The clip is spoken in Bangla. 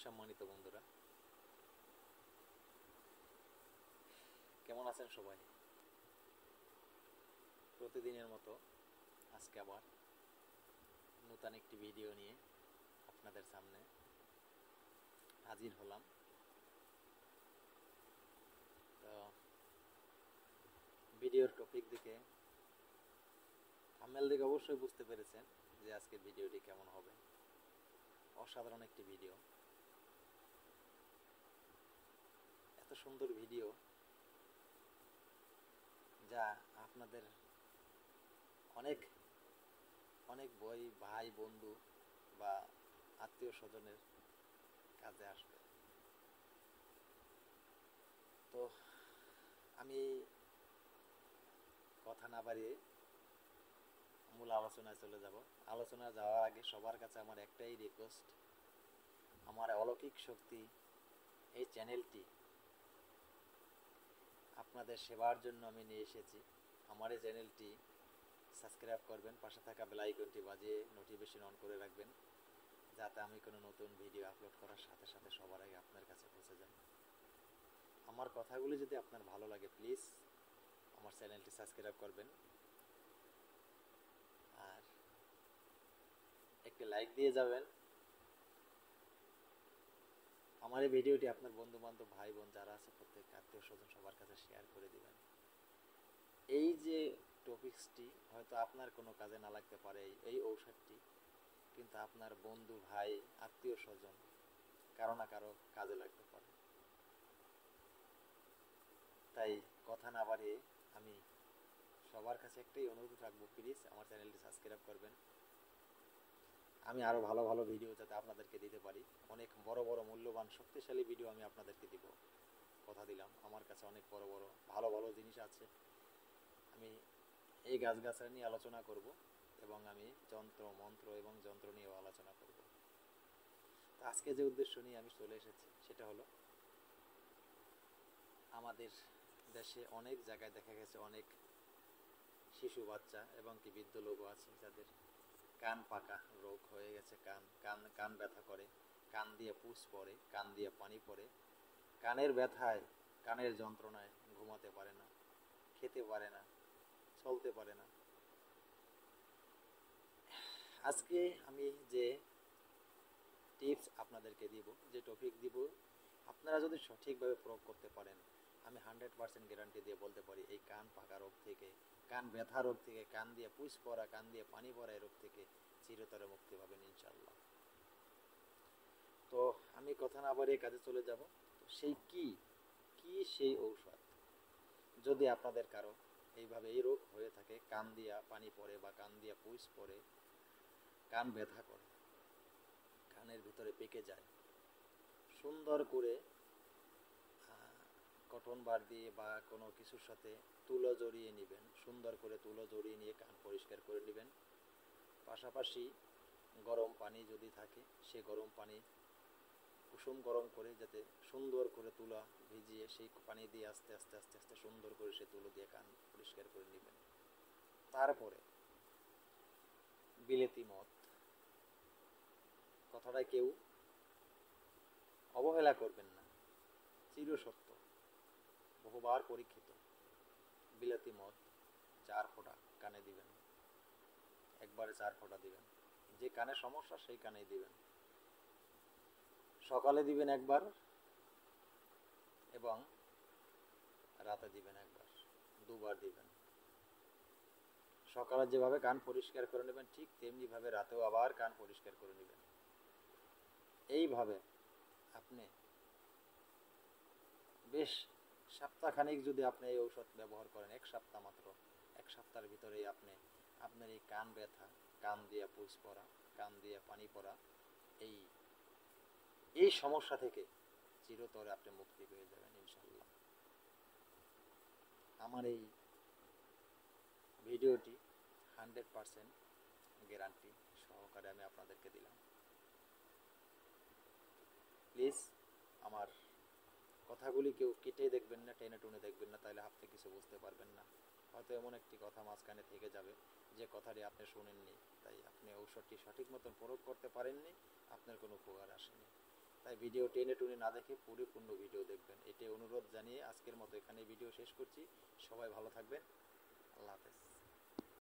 সম্মানিত বন্ধুরা, কেমন আছেন সবাই? প্রতিদিনের মতো আজকে আবার নতুন একটি ভিডিও নিয়ে আপনাদের সামনে হাজির হলাম। তো ভিডিওর টপিক দেখে, থাম্বনেল দেখে অবশ্যই বুঝতে পেরেছেন যে আজকের ভিডিওটি কেমন হবে। অসাধারণ একটি ভিডিও, এত সুন্দর ভিডিও যা আপনাদের অনেক অনেক ভাই বন্ধু বা আত্মীয় স্বজনের কাজে আসবে। তো আমি কথা না বাড়িয়ে মূল আলোচনায় চলে যাব। আলোচনা যাওয়ার আগে সবার কাছে আমার একটাই রিকোয়েস্ট, আমার অলৌকিক শক্তি এই চ্যানেলটি আপনাদের সেবার জন্য আমি নিয়ে এসেছি। আমার এই চ্যানেলটি সাবস্ক্রাইব করবেন, পাশে থাকা বেল আইকনটি বাজিয়ে নোটিফিকেশন অন করে রাখবেন, যাতে আমি কোনো নতুন ভিডিও আপলোড করার সাথে সাথে সবার আগে আপনার কাছে পৌঁছে যায়। আমার কথাগুলি যদি আপনার ভালো লাগে, প্লিজ আমার চ্যানেলটি সাবস্ক্রাইব করবেন আর একটি লাইক দিয়ে যাবেন। আমার এই ভিডিওটি আপনার বন্ধু বান্ধব ভাই বোন যারা আছে প্রত্যেক আত্মীয় স্বজন সবার কাছে শেয়ার করে দিবেন। এই যে টপিকসটি হয়তো আপনার কোনো কাজে না লাগতে পারে, এই ঔষধটি কিন্তু আপনার বন্ধু ভাই আত্মীয় স্বজন কারো না কারো কাজে লাগতে পারে। তাই কথা না বাড়িয়ে আমি সবার কাছে একটাই অনুরোধ রাখবো, প্লিজ আমার চ্যানেলটি সাবস্ক্রাইব করবেন। আমি আরও ভালো ভালো ভিডিও যাতে আপনাদেরকে দিতে পারি, অনেক বড় বড় মূল্যবান শক্তিশালী ভিডিও আমি আপনাদেরকে দিব, কথা দিলাম। আমার কাছে অনেক বড় বড় ভালো ভালো জিনিস আছে। আমি এই গাছগাছালি নিয়ে আলোচনা করব এবং আমি যন্ত্র মন্ত্র এবং যন্ত্র নিয়েও আলোচনা করব। তো আজকে যে উদ্দেশ্য নিয়ে আমি চলে এসেছি সেটা হলো, আমাদের দেশে অনেক জায়গায় দেখা গেছে অনেক শিশু বাচ্চা এবং কি বৃদ্ধ লোকও আছে যাদের কান পাকা রোগ হয়ে গেছে, কান কান কান ব্যথা করে, কান দিয়ে পুষ পড়ে, কান দিয়ে পানি পড়ে, কানের ব্যথায় কানের যন্ত্রণায় ঘুমাতে পারে না, খেতে পারে না, চলতে পারে না। আজকে আমি যে টিপস আপনাদেরকে দিব, যে টপিক দিব, আপনারা যদি সঠিকভাবে প্রয়োগ করতে পারেন, আমি 100% গ্যারান্টি দিয়ে বলতে পারি এই কান পাকা রোগ থেকে, কান ব্যথা রোগ থেকে, কান দিয়ে পুষ পড়া, কান দিয়ে পানি পড়া এই রোগ থেকে চিরতরে মুক্তি পাবেন ইনশাল্লাহ। তো আমি কথা না বাড়িয়ে কাজে চলে যাব। তো সেই কি কি সেই ঔষধ, যদি আপনাদের কারো এইভাবে এই রোগ হয়ে থাকে, কান দিয়া পানি পড়ে বা কান দিয়া পুষ পড়ে, কান ব্যথা করে, কানের ভিতরে পেকে যায়, সুন্দর করে কটন বার দিয়ে বা কোনো কিছুর সাথে তুলো জড়িয়ে নেবেন, সুন্দর করে তুলো জড়িয়ে নিয়ে কান পরিষ্কার করে নেবেন। পাশাপাশি গরম পানি যদি থাকে, সে গরম পানি কুসুম গরম করে যাতে সুন্দর করে তুলা ভিজিয়ে সেই পানি দিয়ে আস্তে আস্তে আস্তে আস্তে সুন্দর করে সে তুলো দিয়ে কান পরিষ্কার করে নেবেন। তারপরে বিলেতি মদ, কথাটা কেউ অবহেলা করবেন না, চিরসত্য, বহুবার পরীক্ষিত। বিলাতি মদ 4 ফোঁটা কানে দিবেন, একবারে 4 ফোঁটা দিবেন। যে কানে সমস্যা সেই কানেই দিবেন। সকালে দিবেন একবার এবং রাতে দিবেন একবার, দুবার দিবেন। সকালে যেভাবে কান পরিষ্কার করে নেবেন ঠিক তেমনিভাবে রাতেও আবার কান পরিষ্কার করে নেবেন। এইভাবে আপনি বেশ সপ্তাহখানিক যদি আপনি এই ঔষধ ব্যবহার করেন, 1 সপ্তাহ মাত্র, 1 সপ্তাহের ভিতরেই আপনি আপনার এই কান ব্যথা, কান দিয়ে পুষ পড়া, কান দিয়ে পানি পড়া, এই এই সমস্যা থেকে চিরতরে আপনি মুক্তি পেয়ে যাবেন ইনশাল্লাহ। আমার এই ভিডিওটি 100% গ্যারান্টি সহকারে আমি আপনাদেরকে দিলাম। প্লিজ আমার কথাগুলি কেউ কেটে দেখবেন না, টেনে টুনে দেখবেন না, তাহলে আপনি কিছু বুঝতে পারবেন না। হয়তো এমন একটি কথা মাঝখানে থেকে যাবে যে কথাটি আপনি শুনেননি, তাই আপনি ঔষধটি সঠিক মতন প্রয়োগ করতে পারেননি, আপনার কোনো উপকার আসেনি। তাই ভিডিও টেনে টুনে না দেখে পরিপূর্ণ ভিডিও দেখবেন, এটাই অনুরোধ জানিয়ে আজকের মতো এখানে ভিডিও শেষ করছি। সবাই ভালো থাকবেন, আল্লাহ হাফেজ।